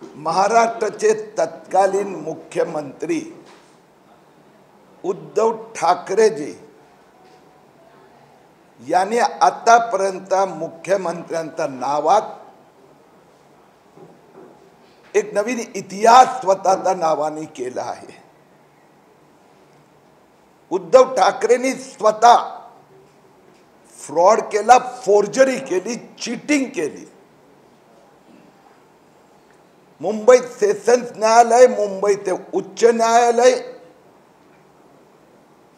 महाराष्ट्राचे तत्कालीन मुख्यमंत्री उद्धव ठाकरेजी यांनी आतापर्यंत मुख्यमंत्र्यांच्या नावात एक नवीन इतिहास स्वतःच्या नावाने केला आहे। उद्धव ठाकरेंनी स्वतः फ्रॉड केला, फोर्जरी केली, चीटिंग केली। मुंबई सेशन्स न्यायालय, मुंबई ते उच्च न्यायालय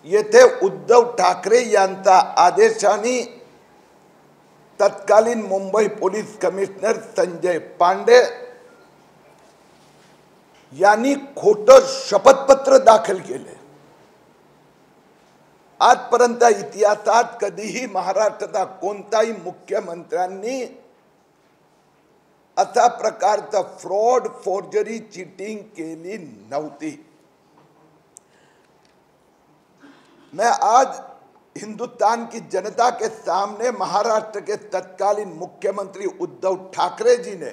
येथे उद्धव ठाकरे यांचा आदेशाने तत्कालीन मुंबई पोलीस कमिशनर संजय पांडे यांनी खोटं शपथपत्र दाखल केले। आजपर्यंत इतिहासात कधीही महाराष्ट्राचा कोणताही मुख्यमंत्र्यांनी अशा प्रकारचा फ्रॉड, फोर्जरी, चीटिंग केली नव्हती। मैं आज हिंदुस्तान की जनता के सामने महाराष्ट्र के तत्कालीन मुख्यमंत्री उद्धव ठाकरे जी ने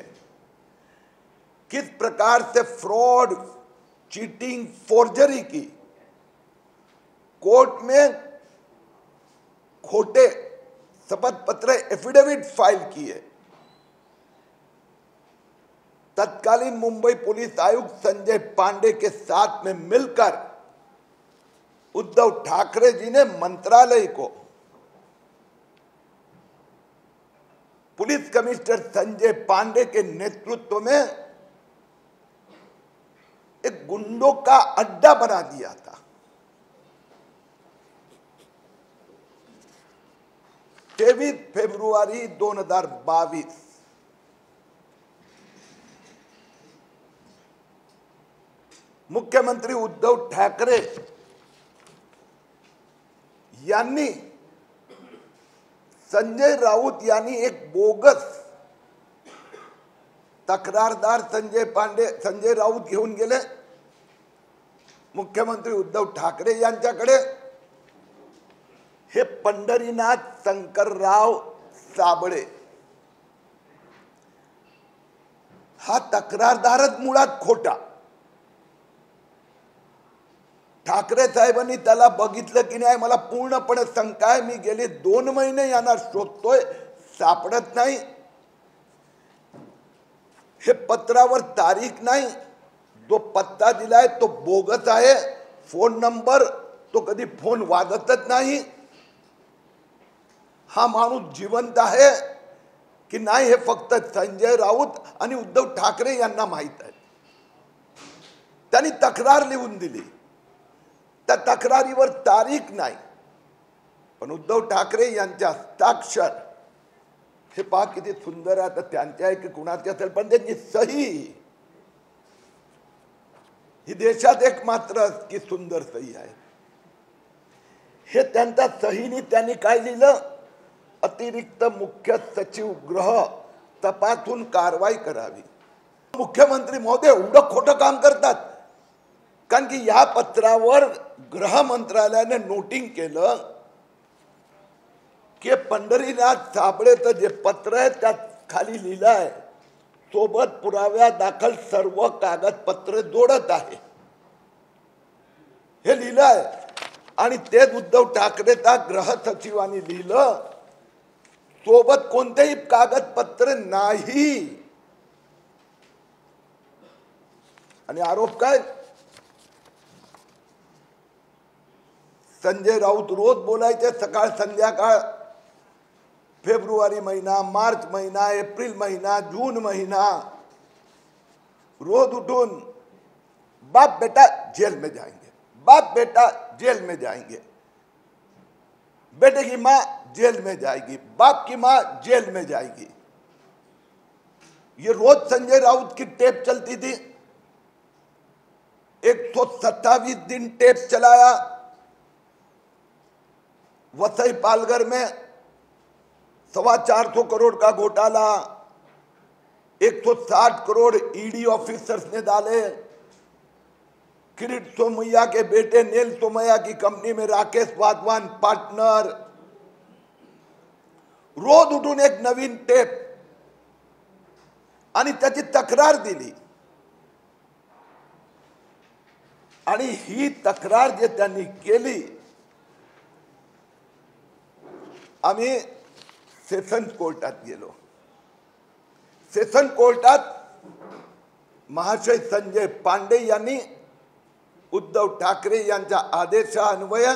किस प्रकार से फ्रॉड, चीटिंग, फोर्जरी की, कोर्ट में खोटे शपथ पत्र, एफिडेविट फाइल किए। तत्कालीन मुंबई पुलिस आयुक्त संजय पांडे के साथ में मिलकर उद्धव ठाकरे जी ने मंत्रालय को पुलिस कमिश्नर संजय पांडे के नेतृत्व में एक गुंडों का अड्डा बना दिया था। 23 फेब्रुवारी 2022 मुख्यमंत्री उद्धव ठाकरे यांनी संजय राऊत यांनी एक बोगस तक्रारदार संजय राऊत घेऊन गेले मुख्यमंत्री उद्धव ठाकरे यांच्याकडे। हे पंढरीनाथ शंकरराव साबळे हा तक्रारदारच मुळात खोटा। ठाकरे साहेबांनी त्याला बघितलं की नाही, मला पूर्णपणे शंका आहे, मी गेले 2 महिने यांना शोधतोय, सापडत नाही। हे पत्रावर तारीख नाही, जो पत्ता दिलाय तो बोगस आहे, फोन नंबर तो कधी फोन वाजतच नाही। हा माणूस जिवंत आहे की नाही हे फक्त संजय राऊत आणि उद्धव ठाकरे यांना माहित आहे। त्यांनी तक्रार लिहून दिली, त्या तक्रारीवर तारीख नाही, पण उद्धव ठाकरे यांच्या हस्ताक्षर हे पहा किती सुंदर आहे। त्यांच्या आहे की कुणाची असेल, पण त्यांची सही ही देशात एकमात्र की सुंदर सही आहे। हे त्यांच्या सहीने त्यांनी काय लिहिलं, अतिरिक्त मुख्य सचिव गृह तपासून कारवाई करावी। मुख्यमंत्री महोदय एवढं खोटं काम करतात, कारण की या पत्रावर गृह मंत्रालयाने नोटिंग केलं की पंढरीनाथ साबळेचं जे पत्र आहे त्यात खाली लिहिलं आहे, सोबत पुराव्या दाखल सर्व कागदपत्र जोडत आहे, हे लिहिलं आहे। आणि तेच उद्धव ठाकरेचा गृह सचिवांनी लिहिलं, सोबत कोणतेही कागदपत्र नाही। आणि आरोप काय, संजय राऊत रोज बोलायचे सकाळ संध्याकाळ, फेब्रुवारी महिना, मार्च महिना, एप्रिल महिना, जून महिना, रोज उठून बाप बेटा जेल में जाएंगे, बाप बेटा जेल में जाएंगे, बेटे की माँ जेल में जाएगी, बाप की माँ जेल में जाएगी। ये रोज संजय राउत की टेप चलती थी। 127 दिन टेप चलाया। वसई पालघर में 425 करोड़ का घोटाला, 160 करोड़ ईडी ऑफिसर्स ने डाले। किरीट सोमैया के बेटे नील सोमैया की कंपनी में राकेश वाधवान पार्टनर। रोज उठून एक नवीन टेप आणि त्याची तक्रार दिली। आणि ही तक्रार जे त्यांनी केली, आम्ही सेशन कोर्टात गेलो. सेशन कोर्टात महाशय संजय पांडे यांनी उद्धव ठाकरे यांच्या आदेशान्वये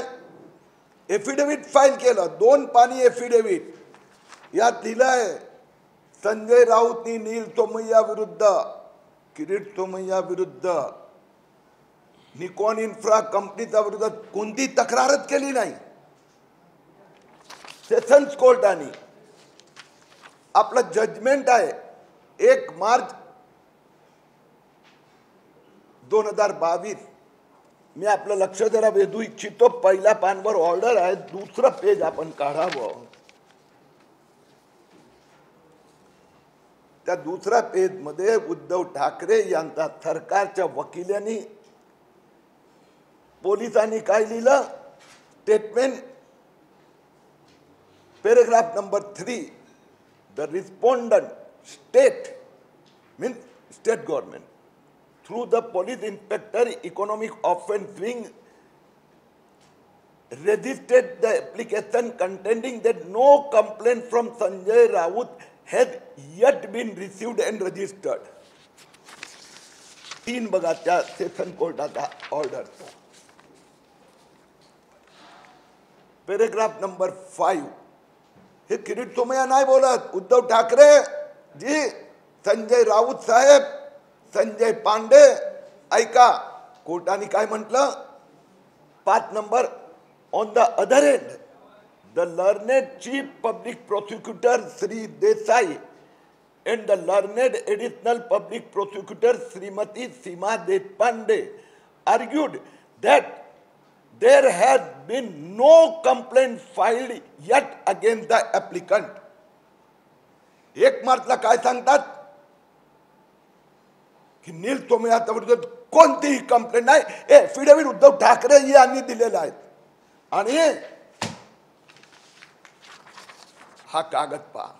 एफिडेव्हिट फाईल केलं. 2 पानी एफिडेव्हिट. यात लिहिलंय संजय राऊतनी नील सोमय्या विरुद्ध, किरीट सोमय्या विरुद्ध, निकॉन इन्फ्रा कंपनीच्या विरुद्ध कोणती तक्रारच केली नाही. सेशन्स कोर्टाने आपलं जजमेंट आहे 1 मार्च 2022. मी आपलं लक्ष जरा वेधू इच्छितो. पहिल्या पानवर ऑर्डर आहे, दुसरं पेज आपण काढावं. त्या दुसऱ्या पेज मध्ये उद्धव ठाकरे यांचा सरकारच्या वकिलांनी, पोलिसांनी काय लिहिलं, statement paragraph number 3, the respondent state means state government through the police inspector economic offence wing registered the application contending that no complaint from Sanjay Raut has yet been received and registered. 3 बघा त्या session कोर्टाचा order. Paragraph number 5. हे किरीट सोमय्या नाही बोलत, उद्धव ठाकरे जी, संजय राऊत साहेब, संजय पांडे. ऐका कोर्टाने काय म्हटलं. 5 number. On the other end the learned chief public prosecutor Shri Desai and the learned additional public prosecutor Srimati Seema Deshpande argued that there has been no complaint filed yet against the applicant. 1 मार्चला काय सांगतात की नील सोमय्या विरुद्ध कोणतीही complaint नाही. Affidavit Uddhav Thackeray यांनी दिलेले आहेत. आणि हा कागद पहा,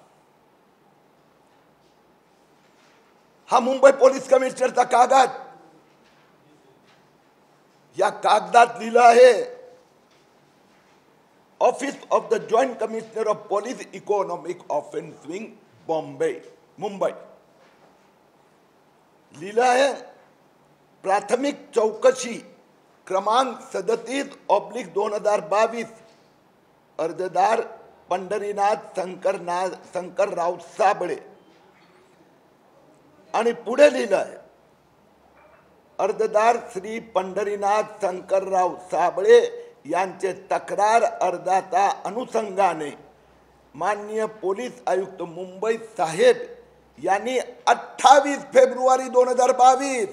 हा मुंबई पोलीस कमिशनरचा कागद. या कागदात लिहिलं आहे office of the joint commissioner of police economic offence wing Bombay Mumbai. लिहिलं आहे प्राथमिक चौकशी क्रमांक 37/2022, अर्जदार पंढरीनाथ शंकरराव साबळे. आणि पुढे लिहिलं आहे अर्जदार श्री पंढरीनाथ शंकरराव साबळे यांचे तक्रार अर्जाच्या अनुषंगाने माननीय पोलीस आयुक्त मुंबई साहेब यांनी 28 फेब्रुवारी 2022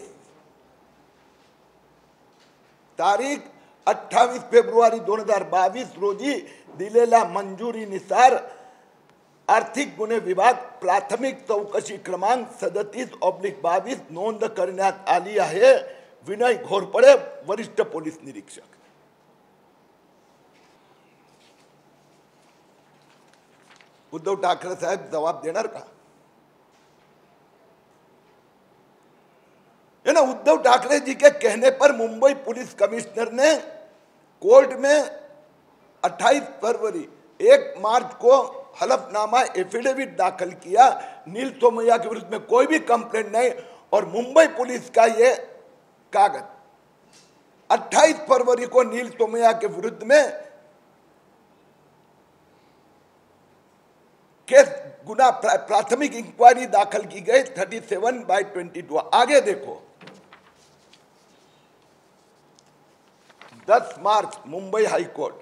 तारीख 28 फेब्रुवारी 2022 रोजी दिलेल्या मंजुरीनुसार आर्थिक गुन्हे विभाग प्राथमिक चौकशी क्रमांक 37/22 नोंद करण्यात आली आहे. विनय घोरपडे, वरिष्ठ पोलीस निरीक्षक. उद्धव ठाकरे साहेब जवाब देणार का? है ना, उद्धव ठाकरे जी के कहने पर मुंबई पुलिस कमिश्नर ने कोर्ट में 28 फरवरी 1 मार्च को हलफनामा एफिडेविट दाखिल किया. नील सोमय्या के विरुद्ध में कोई भी कंप्लेंट नहीं और मुंबई पुलिस का ये कागज 28 फरवरी को नील सोमय्या के विरुद्ध में केस गुना प्राथमिक इंक्वायरी दाखिल की गई 37/22. आगे देखो 10 मार्च मुंबई हाईकोर्ट,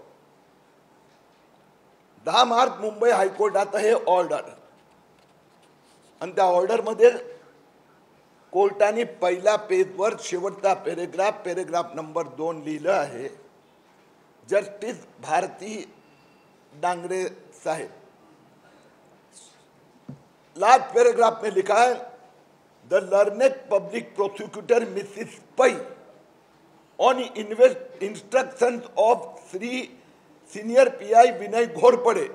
10 मार्च मुंबई हायकोर्टात हे ऑर्डर. आणि त्या ऑर्डर मध्ये कोर्टाने पहिल्या पेजवर शेवटचा पॅराग्राफ नंबर 2 लिहिलं आहे. जस्टिस भारती डांगरे साहेब. लास्ट पैराग्राफ में लिखा है the learned public prosecutor Mrs Pai on instructions of Shri senior PI Vinay Ghorpade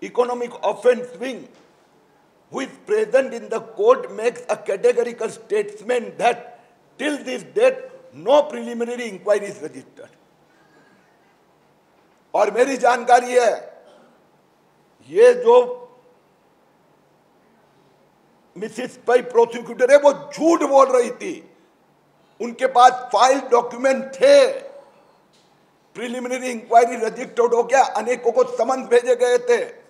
economic offence wing who is present in the court makes a categorical statement that till this date no preliminary inquiry is registered. और मेरी जानकारी है ये जो Mrs पई prosecutor है वो झूठ बोल रही थी, उनके पास फाइल डॉक्यूमेंट थे, प्रिलिमिनरी इंक्वायरी रजिस्टर्ड हो गया, अनेकों को समन्स भेजे गए थे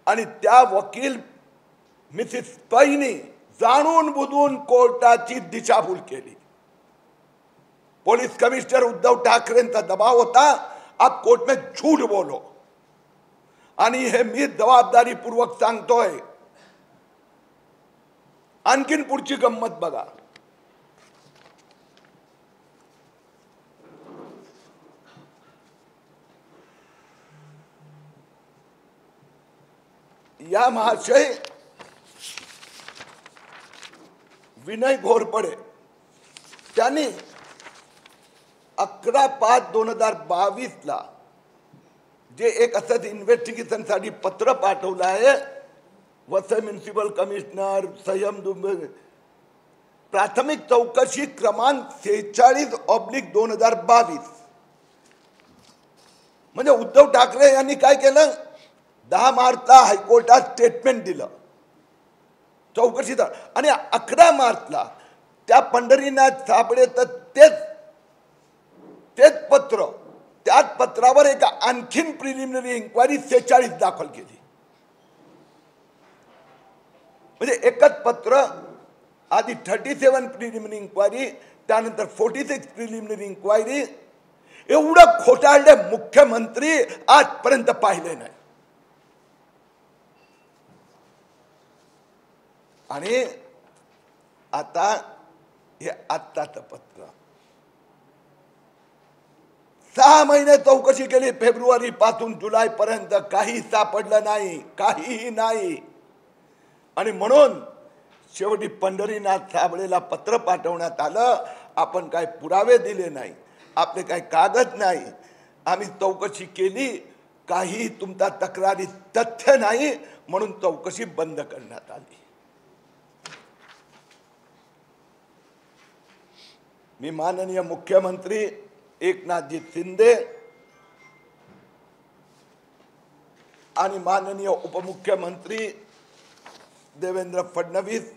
आणि त्या वकील मिसिस पैनी जाणून बुजून कोर्टाची दिशाभूल केली। पुलिस कमिश्नर उद्धव ठाकरेंचा दबाव होता, आप कोर्ट में झूठ बोलो, आणि हे मी जबाबदारीपूर्वक सांगतोय। आणखीन पुढची गंमत बघा, या महाशय विनय घोरपडे त्यांनी 11/5/2022 ला जे एक असंच इन्व्हेस्टिगेशन साठी पत्र पाठवलं आहे वसई म्युनिसिपल कमिशनर संयम दुबे, प्राथमिक चौकशी क्रमांक 46/2022। म्हणजे उद्धव ठाकरे यांनी काय केलं, 10 मार्चला हायकोर्टात स्टेटमेंट दिलं चौकशीचा, आणि 11 मार्चला त्या पंढरीनाथ साबळे तर तेच पत्र, त्याच पत्रावर एक आणखीन प्रिलिमिनरी इंक्वायरी 46 दाखल केली। म्हणजे एकच पत्र, आधी 37 प्रिलिमिनरी इंक्वायरी, त्यानंतर 46 प्रिलिमिनरी इंक्वायरी। एवढं खोटारडे मुख्यमंत्री आजपर्यंत पाहिले नाही। आणि आता हे आत्ताचं पत्र, 6 महिने चौकशी केली, फेब्रुवारी पासून जुलै पर्यंत काही सापडलं नाही, काहीही नाही। आणि म्हणून शेवटी पंढरीनाथ साबळेला पत्र पाठवण्यात आलं, आपण काय पुरावे दिले नाही, आपले काय कागद नाही, आम्ही चौकशी केली, काही तुमचा तक्रारी तथ्य नाही, म्हणून चौकशी बंद करण्यात आली। मी माननीय मुख्यमंत्री एकनाथजी शिंदे आणि माननीय उपमुख्यमंत्री देवेंद्र फडणवीस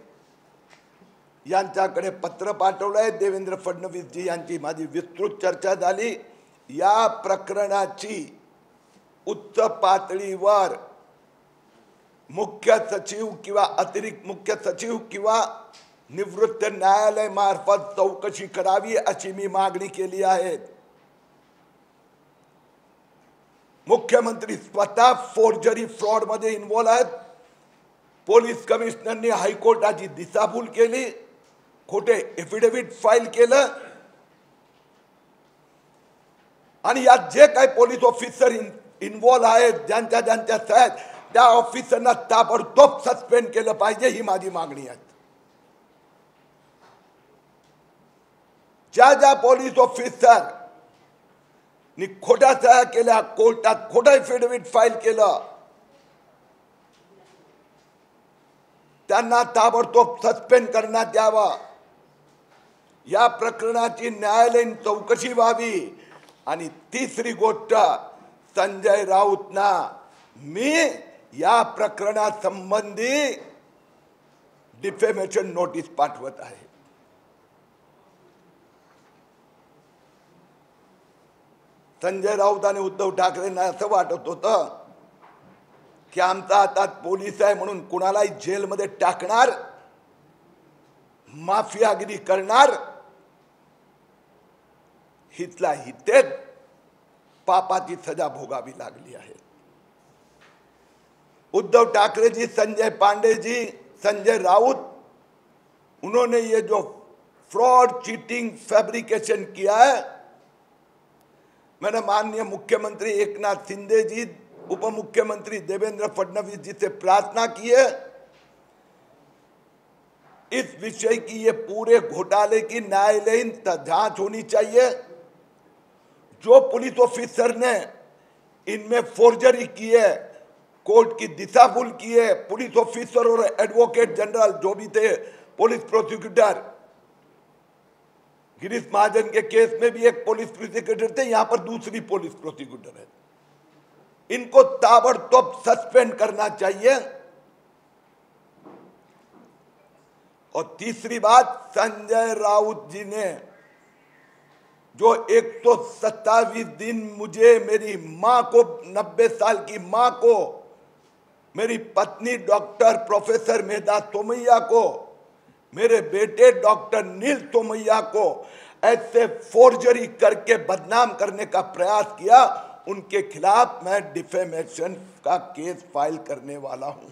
यांच्याकडे पत्र पाठवलंय। देवेंद्र फडणवीस जी यांची माझी विस्तृत चर्चा झाली। या प्रकरणाची उच्च पातळीवर मुख्य सचिव किंवा अतिरिक्त मुख्य सचिव किंवा निवृत्त न्यायालय मार्फत चौकशी करावी अशी मी मागणी केली आहे। मुख्यमंत्री स्वतः फोर्जरी फ्रॉड मध्ये इन्व्हॉल्व आहेत। पोलीस कमिशनरनी हायकोर्टाची दिशाभूल केली, खोटे एफिडेव्हिट फाईल केलं, आणि यात जे काही पोलीस ऑफिसर इन्व्हॉल्व आहेत, ज्यांच्या सह्या, त्या ऑफिसरना ताबडतोब सस्पेंड केलं पाहिजे, ही माझी मागणी आहे। ज्या पोलीस ऑफिसर नि खोट्या सह्या केल्या, कोर्टात खोटं एफिडेव्हिट फाईल केलं, त्यांना ताबडतोब सस्पेंड करण्यात यावं। या प्रकरणाची न्यायालयीन चौकशी व्हावी। आणि तिसरी गोष्ट, संजय राऊतना मी या प्रकरणासंबंधी डिफेमेशन नोटीस पाठवत आहे। संजय राऊत आणि उद्धव ठाकरेंना असं वाटत होतं की आमचा हातात पोलीस आहे म्हणून कुणालाही जेलमध्ये टाकणार, माफियागिरी करणार, हितला हितेच पापाची सजा भोगावी लागली आहे। उद्धव ठाकरे जी, संजय पांडे जी, संजय राउत, उन्होंने ये जो फ्रॉड, चीटिंग, फैब्रिकेशन किया है, मैंने माननीय मुख्यमंत्री एकनाथ शिंदे जी, उप मुख्यमंत्री देवेंद्र फडणवीस जी से प्रार्थना की है, इस विषय की ये पूरे घोटाले की न्यायालयीन जांच होनी चाहिए। जो पुलिस ऑफिसर ने इनमें फोर्जरी की है, कोर्ट की दिशाभूल की है, पुलिस ऑफिसर और एडवोकेट जनरल जो भी थे पुलिस प्रोसिक्यूटर, गिरीश महाजन के केस में भी एक पुलिस प्रोसिक्यूटर थे, यहां पर दूसरी पुलिस प्रोसिक्यूटर है। इनको ताबड़तोड़ सस्पेंड करना चाहिए। और तीसरी बात, संजय राउत जी ने जो 127 दिन मुझे, मेरी मां को, 90 साल की मां को, मेरी पत्नी डॉक्टर प्रोफेसर मेधा तोमैया को, मेरे बेटे डॉक्टर नील तोमैया को ऐसे फोर्जरी करके बदनाम करने का प्रयास किया, उनके खिलाफ मैं डिफेमेशन का केस फाइल करने वाला हूं।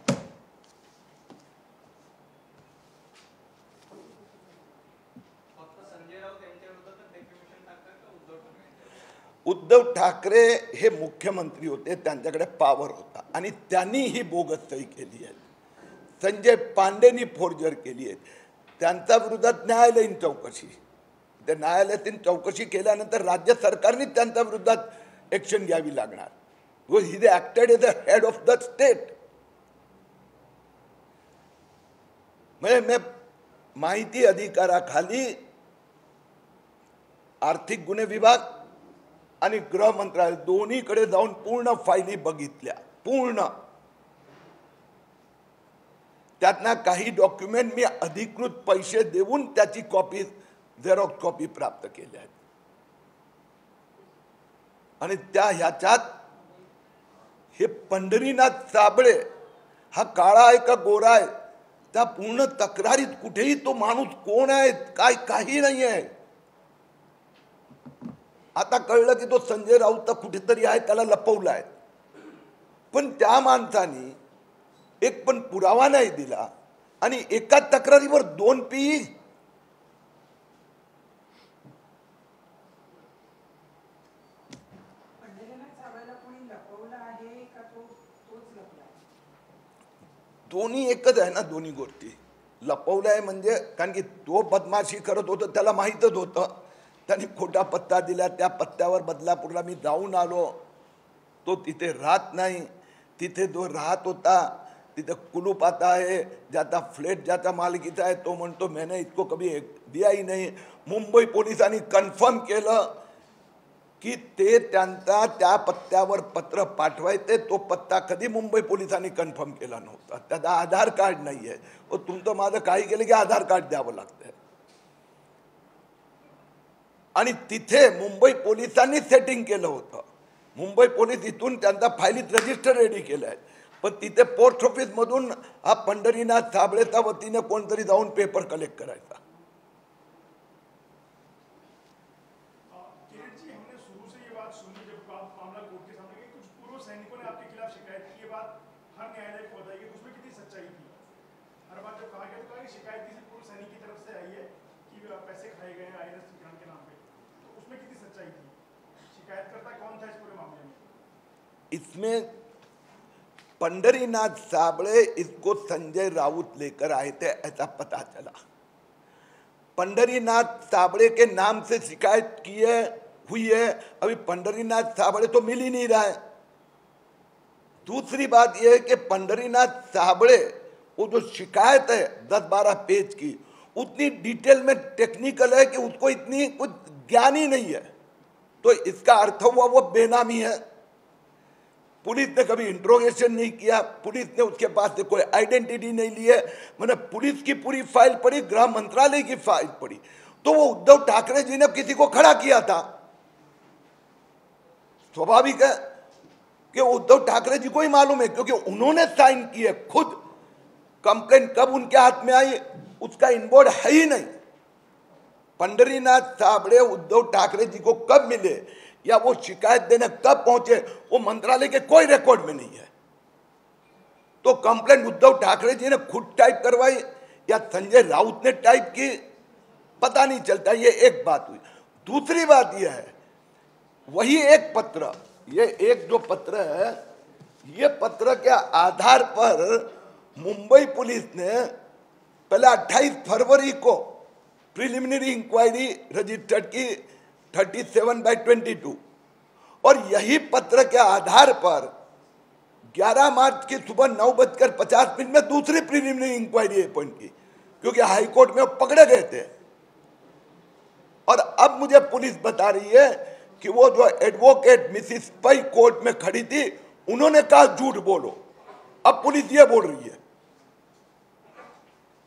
उद्धव ठाकरे हे मुख्यमंत्री होते, त्यांच्याकडे पॉवर होता आणि त्यांनी ही बोगस सही केली आहे। संजय पांडेनी फोर्जर केली आहे, त्यांच्या विरोधात न्यायालयीन चौकशी, त्या न्यायालयातील चौकशी केल्यानंतर राज्य सरकारने त्यांच्या विरोधात ऍक्शन घ्यावी लागणार। He acted as the head of the state. मैं माहिती अधिकाराखाली आर्थिक गुन्हे विभाग आणि गृह मंत्रालय दोन्हीकडे जाऊन पूर्ण फायली बघितल्या, पूर्ण। त्यातना काही डॉक्युमेंट मी अधिकृत पैसे देऊन त्याची कॉपी, झेरॉक्स कॉपी प्राप्त केल्या आहेत। आणि त्या ह्याच्यात हे पंढरीनाथ साबळे हा काळा आहे का गोरा आहे, त्या पूर्ण तक्रारीत कुठेही तो माणूस कोण आहे काय काही नाही आहे। आता कळलं की तो संजय राऊत कुठेतरी आहे, त्याला लपवलाय। पण त्या माणसाने एक पण पुरावा नाही दिला आणि एका तक्रारीवर 2 पी। दोन्ही एकच आहे ना, दोन्ही गोष्टी। लपवलाय म्हणजे कारण की तो बदमाशी करत होता, त्याला माहीतच होतं। त्यांनी खोटा पत्ता दिला, त्या पत्त्यावर बदलापूरला मी जाऊन आलो, तो तिथे राहत नाही। तिथे जो राहत होता तिथे कुलूप आता है, ज्याचा फ्लॅट ज्याचा मालकीचा आहे तो म्हणतो मैंने इसको कभी दिया ही नहीं। मुंबई पोलिसांनी कन्फर्म केलं की ते त्यांचा त्या पत्त्यावर पत्र पाठवायचे, तो पत्ता कधी मुंबई पोलिसांनी कन्फर्म केला नव्हता। त्याचा आधार कार्ड नाहीये। तुमचं माझं काही केलं की आधार कार्ड द्यावं लागतं। आणि तिथे मुंबई पोलिसांनी सेटिंग केलं होतं। मुंबई पोलीस इथून त्यांचा फायलीत रजिस्टर रेडी केलाय, पण तिथे पोस्ट ऑफिस मधून हा पंढरीनाथ साबळेच्या वतीने कोणतरी जाऊन पेपर कलेक्ट करायचा। इसमें पंढरीनाथ साबळे इसको संजय राउत लेकर आए थे ऐसा पता चला। पंढरीनाथ साबळे के नाम से शिकायत हुई है। अभी पंढरीनाथ साबळे तो मिल ही नहीं रहा है। दूसरी बात यह है कि पंढरीनाथ साबळे वो जो शिकायत है 10-12 पेज की, उतनी डिटेल में टेक्निकल है कि उसको इतनी कुछ ज्ञान ही नहीं है। तो इसका अर्थ हुआ वो बेनामी है। पुलिस ने कभी इंट्रोगेशन नहीं किया, पुलिस ने उसके पास से कोई आइडेंटिटी नहीं ली है। मैंने पुलिस की पूरी फाइल पढ़ी, गृह मंत्रालय की फाइल पढ़ी, तो वो उद्धव ठाकरे जी ने किसी को खड़ा किया था। स्वाभाविक है कि उद्धव ठाकरे जी को ही मालूम है, क्योंकि उन्होंने साइन किए खुद। कंप्लेंट कब उनके हाथ में आई उसका इनबोर्ड है ही नहीं। पंढरीनाथ साबळे उद्धव ठाकरे जी को कब मिले या वो शिकायत देने कब पहुंचे, वो मंत्रालय के कोई रिकॉर्ड में नहीं है। तो कंप्लेंट उद्धव ठाकरे जी ने खुद टाइप करवाई या संजय राउत ने टाइप की, पता नहीं चलता। ये एक बात हुई। दूसरी बात यह है, वही एक पत्र, ये एक जो पत्र है, ये पत्र के आधार पर मुंबई पुलिस ने पहले 28 फरवरी को प्रिलिमिनरी इंक्वायरी रजिस्टर्ड की 37/22, और यही पत्र के आधार पर 11 मार्च की सुबह 9:50 में दूसरी प्रिलिमिनरी इंक्वायरी अपॉइंट की। क्योंकि हाईकोर्ट में वो पकड़े गए थे। और अब मुझे पुलिस बता रही है कि वो जो एडवोकेट मिसिस पै कोर्ट में खड़ी थी, उन्होंने कहा झूठ बोलो। अब पुलिस ये बोल रही है।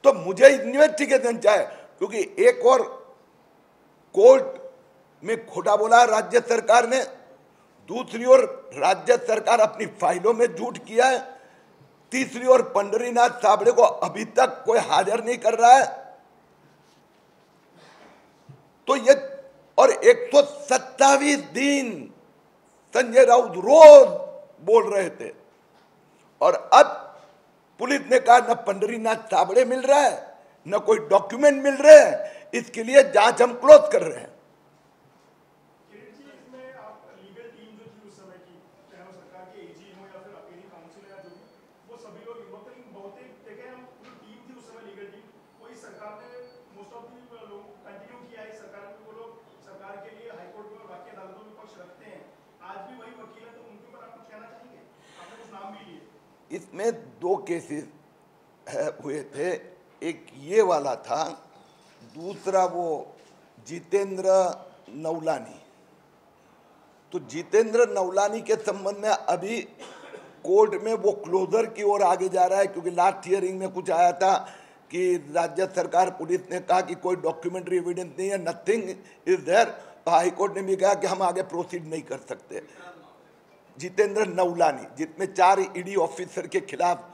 तो मुझे इन्वेस्टिगेशन चाहिए, क्योंकि एक और कोर्ट में खोटा बोला राज्य सरकार ने, दूसरी ओर राज्य सरकार अपनी फाइलों में झूठ किया है, तीसरी ओर पंढरीनाथ साबळे को अभी तक कोई हाजिर नहीं कर रहा है। तो ये और 127 दिन संजय राउत रोज बोल रहे थे, और अब पुलिस ने कहा न पंढरीनाथ साबळे मिल रहा है, न कोई डॉक्यूमेंट मिल रहे हैं, इसके लिए जांच हम क्लोज कर रहे हैं। इसमें दो केसेस हुए थे, एक ये वाला था, दूसरा वो जितेंद्र नवलानी। तो जितेंद्र नवलानी के संबंध में अभी कोर्ट में वो क्लोजर की ओर आगे जा रहा है, क्योंकि लास्ट हियरिंग में कुछ आया था कि राज्य सरकार पुलिस ने कहा कि कोई डॉक्यूमेंट्री एविडेंस नहीं है, नथिंग इज देयर। तो हाईकोर्ट ने भी कहा कि हम आगे प्रोसीड नहीं कर सकते। जितेंद्र नवलानी, जिसमें 4 ईडी ऑफिसर के खिलाफ,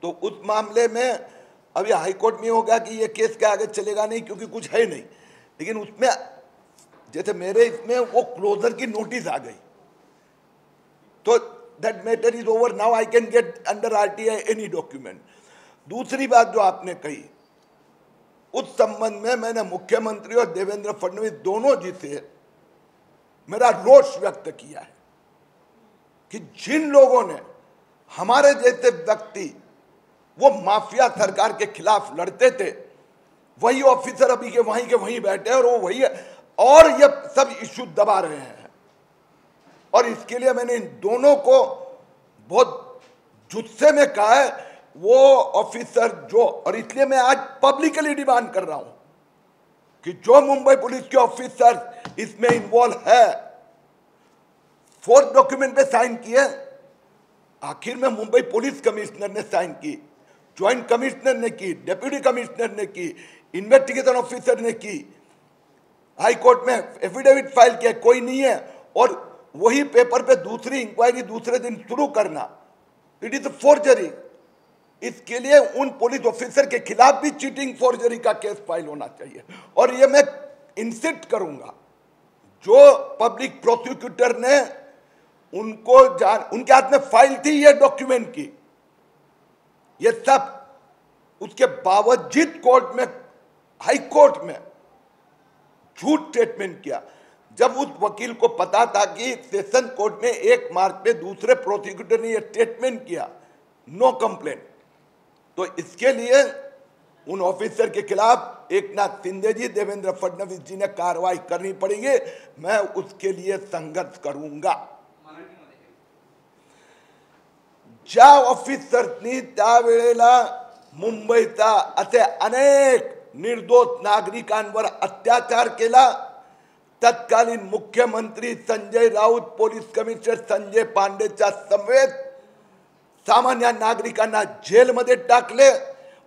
तो उस मामले में अभी हाईकोर्ट में होगा कि ये केस के आगे चलेगा नहीं, क्योंकि कुछ है नहीं। लेकिन उसमें जैसे मेरे इसमें वो क्लोजर की नोटिस आ गई, तो that matter is over, now I can get under RTI any document. दूसरी बात जो आपने कही, उस संबंध में मैंने मुख्यमंत्री और देवेंद्र फडणवीस दोनों जी से मेरा रोष व्यक्त किया है कि जिन लोगों ने हमारे जैसे व्यक्ति वो माफिया सरकार के खिलाफ लड़ते थे, वही ऑफिसर अभी के वहीं बैठे हैं, और वो वही है, और ये सब इश्यू दबा रहे हैं। और इसके लिए मैंने इन दोनों को बहुत जुस्से में कहा है, वो ऑफिसर जो, और इसलिए मैं आज पब्लिकली डिमांड कर रहा हूं कि जो मुंबई पुलिस के ऑफिसर इसमें इन्वॉल्व है, 4th डॉक्यूमेंट पे साइन किए, आखिर में मुंबई पुलिस कमिश्नर ने साइन की, ज्वाइंट कमिश्नर ने की, डेप्यूटी कमिश्नर ने की, इन्वेस्टिगेशन ऑफिसर ने की, हाई कोर्ट में एफिडेविट फाइल किया, कोई नहीं है, और वही पेपर पे दूसरी इंक्वायरी दूसरे दिन शुरू करना, इट इज फोर्जरी। इसके लिए उन पुलिस ऑफिसर के खिलाफ भी चीटिंग फोर्जरी का केस फाइल होना चाहिए। और ये मैं इंसिस्ट करूंगा, जो पब्लिक प्रोसिक्यूटर ने उनको उनके हाथ में फाइल थी ये डॉक्यूमेंट की, ये सब, उसके बावजूद कोर्ट में, हाई कोर्ट में झूठ स्टेटमेंट किया, जब उस वकील को पता था कि सेशन कोर्ट में 1 मार्च पे दूसरे प्रोसिक्यूटर ने ये स्टेटमेंट किया, नो कंप्लेंट। तो इसके लिए उन ऑफिसर के खिलाफ एकनाथ शिंदे जी, देवेंद्र फडणवीस जी ने कार्रवाई करनी पड़ेगी। मैं उसके लिए संघर्ष करूंगा। ज्या ऑफिसर्सनी त्यावेळेला मुंबईचा असे अनेक निर्दोष नागरिकांवर अत्याचार केला, तत्कालीन मुख्यमंत्री संजय राऊत, पोलीस कमिशनर संजय पांडेच्या समेत सामान्य नागरिकांना जेलमध्ये टाकले,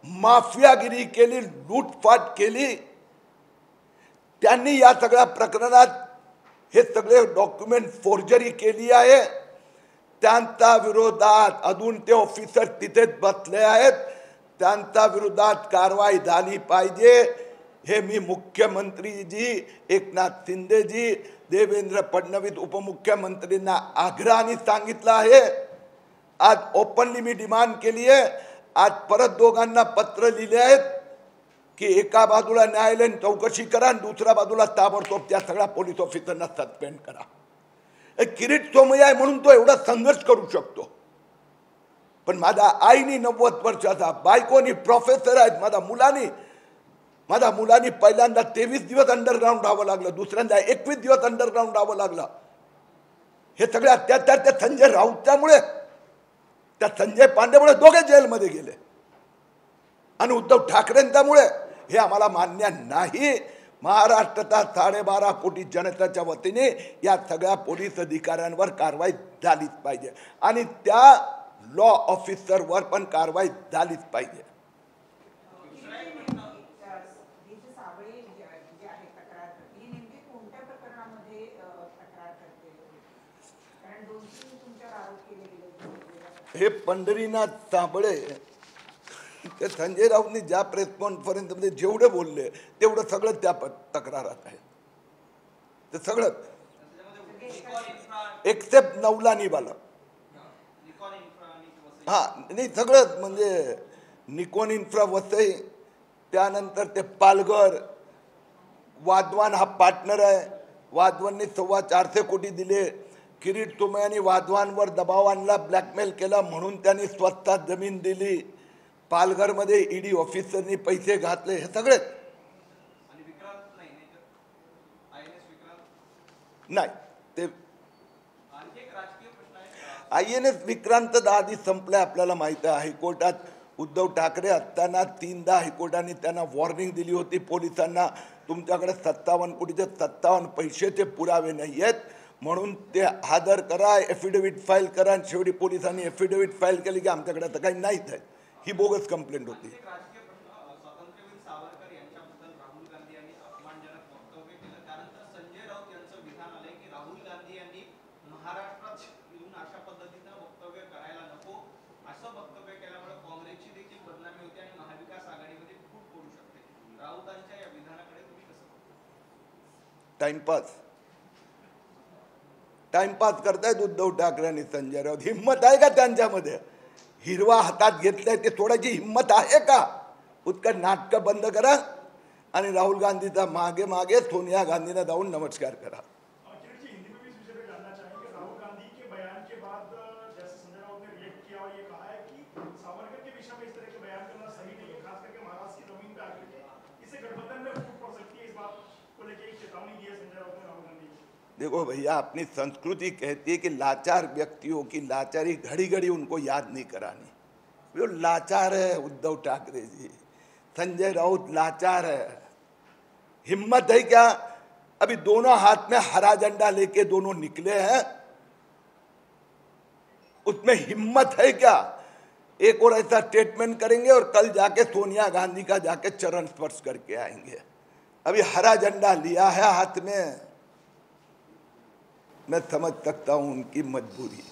माफियागिरी केली, लूटपाट केली। त्यांनी या सगळ्या प्रकरणात हे सगळे डॉक्युमेंट फोर्जरी केली आहे। त्यांच्या विरोधात अजून ते ऑफिसर तिथेच बसले आहेत, त्यांच्या विरोधात कारवाई झाली पाहिजे, हे मी मुख्यमंत्रीजी एकनाथ शिंदेजी, देवेंद्र फडणवीस उपमुख्यमंत्रींना आग्रहाने सांगितलं आहे। आज ओपनली मी डिमांड केली आहे, आज परत दोघांना पत्र लिहिले आहेत की एका बाजूला न्यायालयीन चौकशी करा आणि दुसऱ्या बाजूला ताबडतोब त्या सगळ्या पोलीस ऑफिसरना सस्पेंड करा। किरीट सोमय्या आहे म्हणून तो एवढा संघर्ष करू शकतो, पण माझ्या आईनी 90 वर्षाचा, बायकोनी प्रोफेसर आहेत, माझ्या मुलांनी पहिल्यांदा 23 दिवस अंडरग्राऊंड राहावं लागलं, दुसऱ्यांदा 21 दिवस अंडरग्राऊंड राहावं लागलं। हे सगळे अत्याचार त्या संजय राऊतच्यामुळे, त्या संजय पांडेमुळे दोघे जेलमध्ये गेले। आणि उद्धव ठाकरेंच्यामुळे हे आम्हाला मान्य नाही. महाराष्ट्राच्या 12.5 कोटी जनतेच्या वतीने या सगळ्या पोलीस अधिकाऱ्यांवर कारवाई झालीच पाहिजे आणि त्या लॉ ऑफिसरवर पण कारवाई झालीच पाहिजे. हे पंढरीनाथ साबळे ते संजय राऊतनी ज्या प्रेस कॉन्फरन्समध्ये जेवढे बोलले तेवढं सगळं त्या तक्रारात आहे. ते सगळं एक्सेप्ट नवलानीवाला. हा नाही सगळं म्हणजे निकॉन इन्फ्रा वसई, त्यानंतर ते पालघर, वाधवान हा पार्टनर आहे. वाधवानने 425 कोटी दिले. किरीट सोमय्यांनी वाधवानवर दबाव आणला, ब्लॅकमेल केला म्हणून त्यांनी स्वतः जमीन दिली. पालघरमध्ये ईडी ऑफिसरनी पैसे घातले. हे सगळेच नाही. ते INS विक्रांत आधी संपल्या आपल्याला माहिती आहे. हायकोर्टात उद्धव ठाकरे असताना 3दा हायकोर्टाने त्यांना वॉर्निंग दिली होती पोलिसांना, तुमच्याकडे 57 कोटीचे 57 पैशाचे पुरावे नाही आहेत म्हणून ते हादर करा, एफिडेव्हिट फाईल करा. आणि शेवटी पोलिसांनी एफिडेव्हिट फाईल केली की आमच्याकडे आता काही नाहीच आहे. ही बोगस कंप्लेंट होती. टाइमपास करतायत उद्धव ठाकरे आणि संजय राऊत. हिम्मत आहे का त्यांच्यामध्ये? हिरवा हातात घेतलाय ते सोडायची हिम्मत आहे का? उत्कट नाटक बंद करा आणि राहुल गांधीचा मागे मागे सोनिया गांधीला जाऊन नमस्कार करा. देखो भैया, अपनी संस्कृति कहती है कि लाचार व्यक्तियों की लाचारी घड़ी घड़ी उनको याद नहीं करानी. वो लाचार है उद्धव ठाकरे जी, संजय राउत लाचार है. हिम्मत है क्या? अभी दोनों हाथ में हरा झंडा लेके दोनों निकले हैं, उसमें हिम्मत है क्या? एक और ऐसा स्टेटमेंट करेंगे और कल जाके सोनिया गांधी का जाके चरण स्पर्श करके आएंगे. अभी हरा झंडा लिया है हाथ में. मैं समझ सकता हूं उनकी मजबूरी.